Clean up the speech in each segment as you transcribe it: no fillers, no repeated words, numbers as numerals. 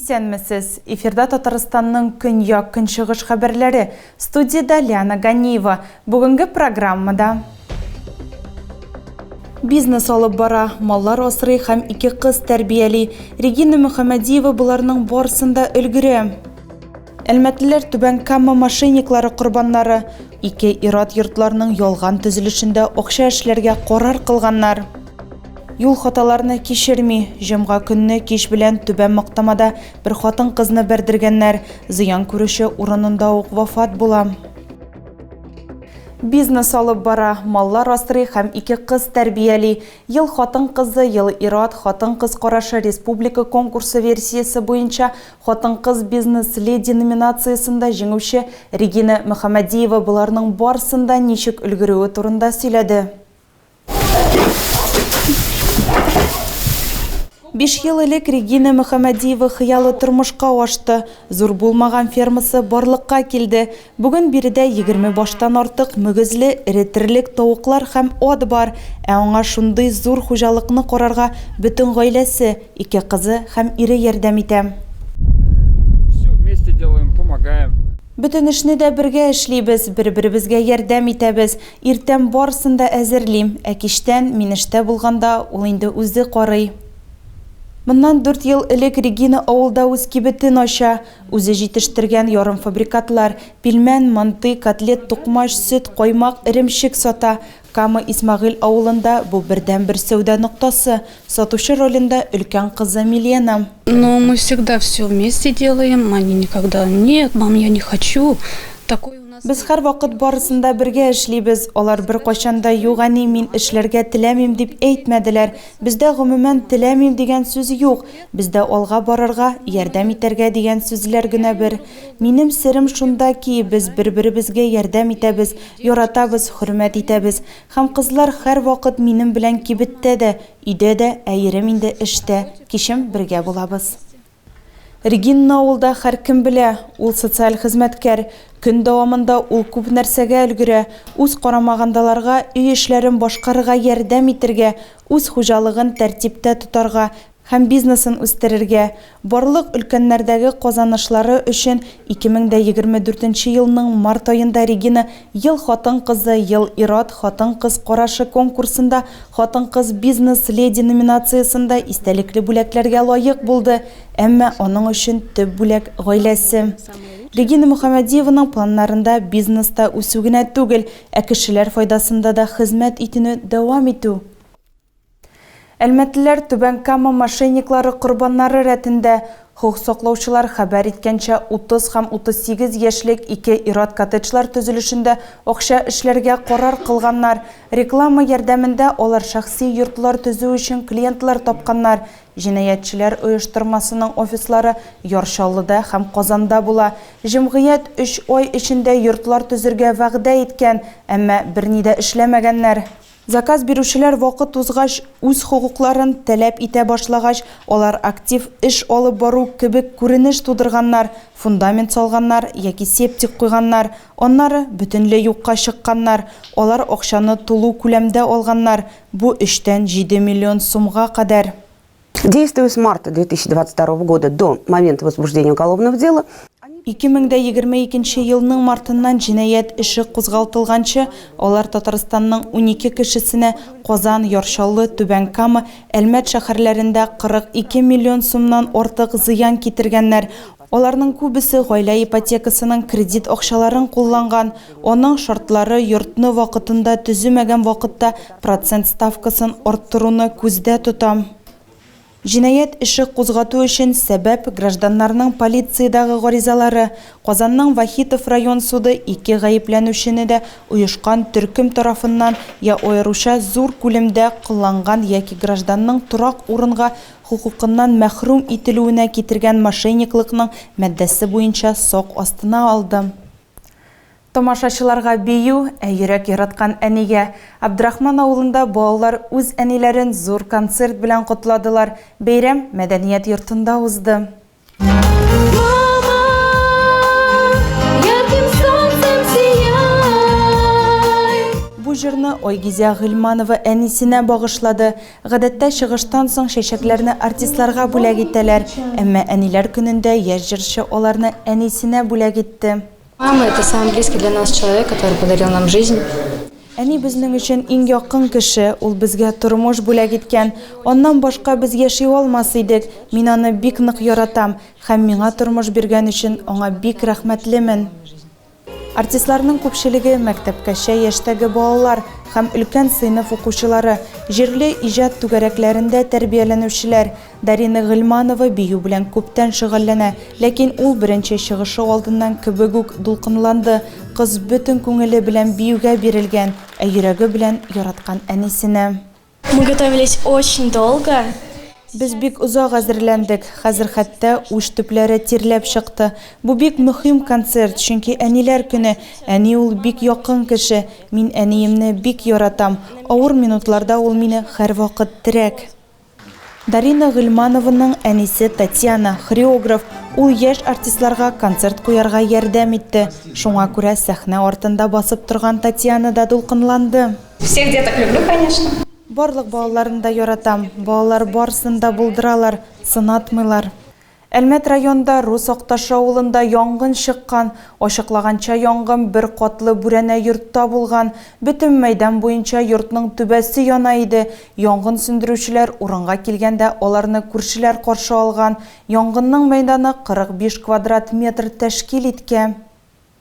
Исәнмесез. Эфирда Татарстанның көньяк көнчыгыш хәбәрләре. Студияда Ляна Ганиева. Бүгенге программада бизнес алып бара, маллар асрый һәм 2 кыз тәрбияли. Регина Мөхәммәдиева буларның барысында өлгерә. Әлмәтлеләр Түбән Кама мошенниклары корбаннары. 2 ират йортларының ялган төзелешендә акча эшләргә карар кылганнар. Юл хаталарны кичерми, җомга көнне кич белән Түбән Мактамада бер хатын кызны бәрдергәннәр. Зыян күрүче урынында ук вафат була. Бизнес алып бара, маллар асрый һәм 2 кыз тәрбияли. Ел хатын кызы, ел ират хатын кыз карашы республика конкурсы версиясе буенча хатын кыз бизнес леди номинациясында җиңүче Регина Мөхәммәдиева буларның барысында ничек өлгерүе турында сөйләде. 5 ел элек Регина Мөхәммәдиева хыялы тормышка ашты. Зур булмаган фермасы барлыкка килде. Бүген биредә 20 баштан артык мөгезле, иретерлек тавыклар һәм ат бар. Аңа шундый зур хуҗалыкны карарга бөтен гаиләсе, 2 кызы һәм ире ярдәм итә. Все вместе делаем, помогаем. Бөтен эшне дә бергә эшлибез, бер-беребезгә ярдәм итәбез. Иртән барысын да әзерлим, ә кичтән мин эштә булганда ул инде үзе карый. Моннан 4 ел элек Регина авылда үз кибетен ача. Үзе җитештергән ярым фабрикатлар, пилмән, манты, котлет, тукмаш, сөт, каймак, иремчек сата. Кама Исмагыйль авылында бу бердән-бер сәүдә ноктасы. Сатучы ролендә өлкән кызы Милена. Но мы всегда все вместе делаем, они никогда нет, мам, я не хочу. Такой у нас. Без һәр вакыт барысында бергә эшлибез. Алар бер кайчанда юк әни, мин эшләргә теләмим дип әйтмәделәр. Бездә гомумән теләмим дигән сүз юк. Бездә алга барырга, ярдәм итәргә дигән сүзләр генә бер. Минем серем шунда ки, без бер-беребезгә ярдәм итәбез, яратабыз, хөрмәт итәбез. Һәм кызлар һәр вакыт минем белән кибеттә дә, өйдә дә, әйрем инде эштә. Кичем бергә булабыз. Регина авылда һәркем белә, ул социаль хезмәткәр. Көн дәвамында ул күп нәрсәгә өлгерә. Үз карамагандаларга үй эшләрен башкарырга ярдәм итәргә, үз хуҗалыгын тәртиптә тотарга һәм бизнесын үстерергә. Барлык өлкәннәрдәге казанышлары өчен 2024 елның март аенда Регина ел хатын кызы, ел ират хатын кыз карашы конкурсында хатын кыз бизнес леди номинациясында истәлекле бүләкләргә лаек булды. Әмма аның өчен төп бүләк гаиләсе. Регина Мөхәммәдиеваның планнарында бизнеста үсү генә түгел, ә кешеләр файдасында да хезмәт итүне дәвам итү. Әлмәтлеләр Түбән Кама мошенниклары корбаннары рәтендә. Хокук саклаучылар хәбәр иткәнчә 30 һәм 38 яшьлек 2 ират коттеджлар төзелешендә акча эшләргә карар кылганнар. Реклама ярдәмендә алар шәхси йортлар төзү өчен клиентлар тапканнар. Җинаятьчеләр оештырмасының офислары Яршаллыда һәм Казанда була. Җәмгыять 3 ай эчендә йортлар төзергә вәгъдә иткән, әмма берни дә эшләмәгәннәр. Заказ бирүчеләр вакыт узгач, үз хокукларын таләп итә башлагач, алар актив эш алып бару кебек күренеш тудырганнар, фундамент салганнар яки септик куйганнар, аннары бөтенләй юкка чыкканнар. Алар акчаны тулу күләмдә алганнар. Бу 3-тән 7 миллион сумга кадәр. Действуя с марта 2022 года до момента возбуждения уголовного дела, 2022 елның мартыннан җинаять эше кузгалтылганчы, алар Татарстанның 12 кешесенә Казан, Яршаллы, Түбән Кама, Әлмәт шәһәрләрендә 42 миллион сумнан артык зыян китергәннәр. Аларның күбесе гаилә ипотекасының кредит акчаларын кулланган. Аның шартлары йортны вакытында төземәгән вакытта процент ставкасын арттыруны күздә тота. Җинаять эше кузгату өчен сәбәп гражданнарның полициядагы гаризалары. Казанның Вахитов район суды 2 гаепләнүчене дә уешкан төркем тарафыннан я аеруча зур күлемдә кылланган яки гражданның торак урынга хукукыннан мәхрүм ителүенә китергән мошенниклыкның маддәсе буенча сак астына алды. Тамашачыларга бию, йөрәк яраткан әнигә. Абдрахман авылында балалар үз әниләрен зур концерт белән кутладылар. Бәйрәм мәдәният йортында узды. Бу җырны Ойгизя Гыйльманова әнисенә багышлады. Гадәттә чыгыштан соң чәчәкләрне артистларга бүләк итәләр, әмма әниләр көнендә яшь җырчы аларны әнисенә бүләк итте. Мама – это самый близкий для нас человек, который подарил нам жизнь. Әни безнең өчен иң якын кеше, ул безгә тормыш бүләк иткән. Оннан башка без яши алмас идек. Мин аны бик нык яратам һәм миңа тормыш биргән өчен аңа бик рәхмәтлемен. Артистларның күпчелеге мәктәпкәчә яшьтәге балалар һәм өлкән сыйныф укучылары, җирле иҗат түгәрәкләрендә тәрбияләнүчеләр. Дарина Гыйльманова бию белән күптән шөгыльләнә, ләкин ул беренче чыгышы алдыннан кебек үк дулкынланды. Кыз бөтен күңеле белән биюгә бирелгән, ә йөрәге белән яраткан әнисенә. Мы готовились очень долго. Без бик узак әзерләндек. Хәзер хәтта уч төпләре тирләп чыкты. Бу бик мөһим концерт, чөнки әниләр көне. Әни ул бик якын кеше. Мин әниемне бик яратам. Авыр минутларда ул мине һәр вакыт терәк. Дарина Гыйльманованың әнисе Татьяна, хореограф. Ул яшь артистларга концерт куярга ярдәм итте. Шуңа күрә сәхнә артында басып торган Татьяна да дулкынланды. Всех деток люблю, конечно. Барлык балаларын да яратам. Балалар барсын да булдыралар, сынатмыйлар. Әлмәт районда Рус Акташ авылында янгын чыккан. Ачыклаганча янгын бер катлы бүрәнә йортта булган. Бөтен мәйдан буенча йортның түбәсе яна иде. Янгын сүндерүчеләр урынга килгәндә аларны күршеләр каршы алган. Янгынның мәйданы 45 квадрат метр тәшкил иткән.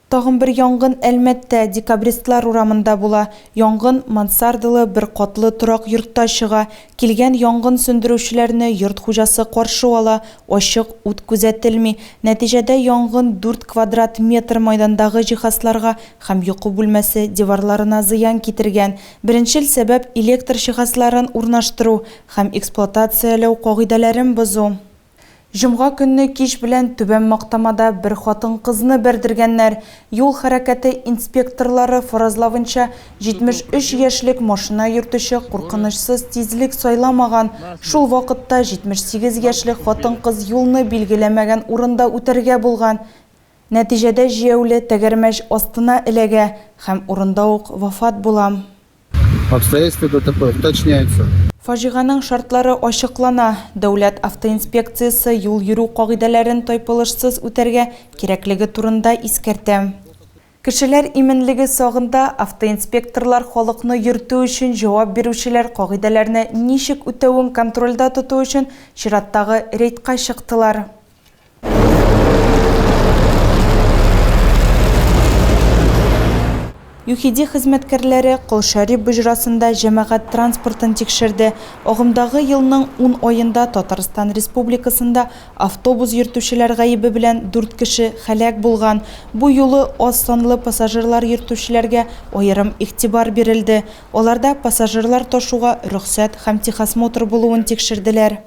Тагын бер янгын Әлмәттә декабристлар урамында була. Янгын мансардылы бер катлы торак йортта чыга. Килгән янгын сүндерүчеләрне йорт хуҗасы каршы ала. Ачык ут күзәтелми. Нәтиҗәдә янгын 4 квадрат метр мәйдандагы җиһазларга һәм йокы бүлмәсе диварларына зыян китергән. Беренчел сәбәп электр җиһазларын урнаштыру һәм эксплуатацияләү кагыйдәләрен бозу. Җомга көнне кич белән Түбән Мактамада бер хатын кызны бәрдергәннәр. Юл хәрәкәте инспекторлары фаразлавынча 73 яшьлек машина йөртүче куркынычсыз тизлек сайламаган. Шул вакытта 78 яшьлек хатын кыз юлны билгеләмәгән урында үтәргә булган. Нәтиҗәдә җәяүле тәгәрмәч астына эләгә һәм урында ук вафат була. Обстоятельства ДТП уточняются. Фаҗиганың шартлары ачыклана. Дәүләт автоинспекциясе юл йөрү кагыйдәләрен тайпылышсыз үтәргә кирәклеге турында искәртә. Кешеләр именлеге сагында автоинспекторлар халыкны йөртү өчен җавап бирүчеләр кагыйдәләрне ничек үтәвен контрольдә тоту өчен чираттагы рейдка чыктылар. ЮХИДИ хезмәткәрләре Кылшари бөҗрасында җәмәгать транспортын тикшерде. Агымдагы елның 10 аенда Татарстан Республикасында автобус йөртүчеләр гаебе белән 4 кеше һәлак булган. Бу юлы аз санлы пассажирлар йөртүчеләргә аерым игътибар бирелде. Аларда пассажирлар ташуга рөхсәт һәм техосмотр булуын тикшерделәр.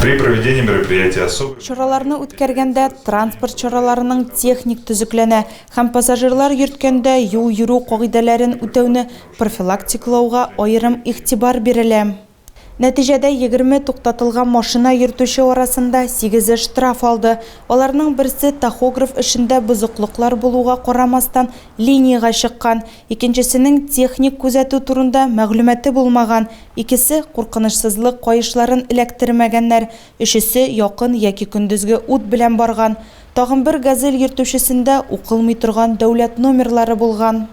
При проведении мероприятия особых Чараларны үткәргәндә транспорт чараларының техник төзекләнә һәм пассажирлар йөрткәндә юл йөрү кагыйдәләрен үтәүне профилактикалауга аерым игътибар бирелә. Нәтиҗәдә 20 туктатылган машина йөртүче арасында 8 штраф алды. Аларның берсе тахограф эшендә бозыклыклар булуга карамастан линияга чыккан. Икенчесенең техник күзәтү турында мәгълүматы булмаган. Икесе куркынычсызлык кайышларын эләктермәгәннәр. Өчесе якын яки көндезге ут белән барган. Тагын бер газель йөртүчесендә укылмый торган дәүләт номерлары булган.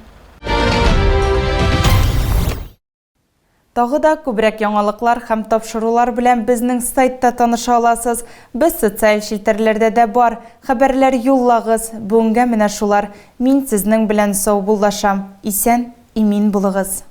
Тагы да күбрәк яңалыклар һәм тапшырулар белән безнең сайтта таныша аласыз. Без социаль челтәрләрдә дә бар. Хәбәрләр юллагыз. Бүгенгә менә шулар. Мин сезнең белән сау булашам. Исән, имин булыгыз.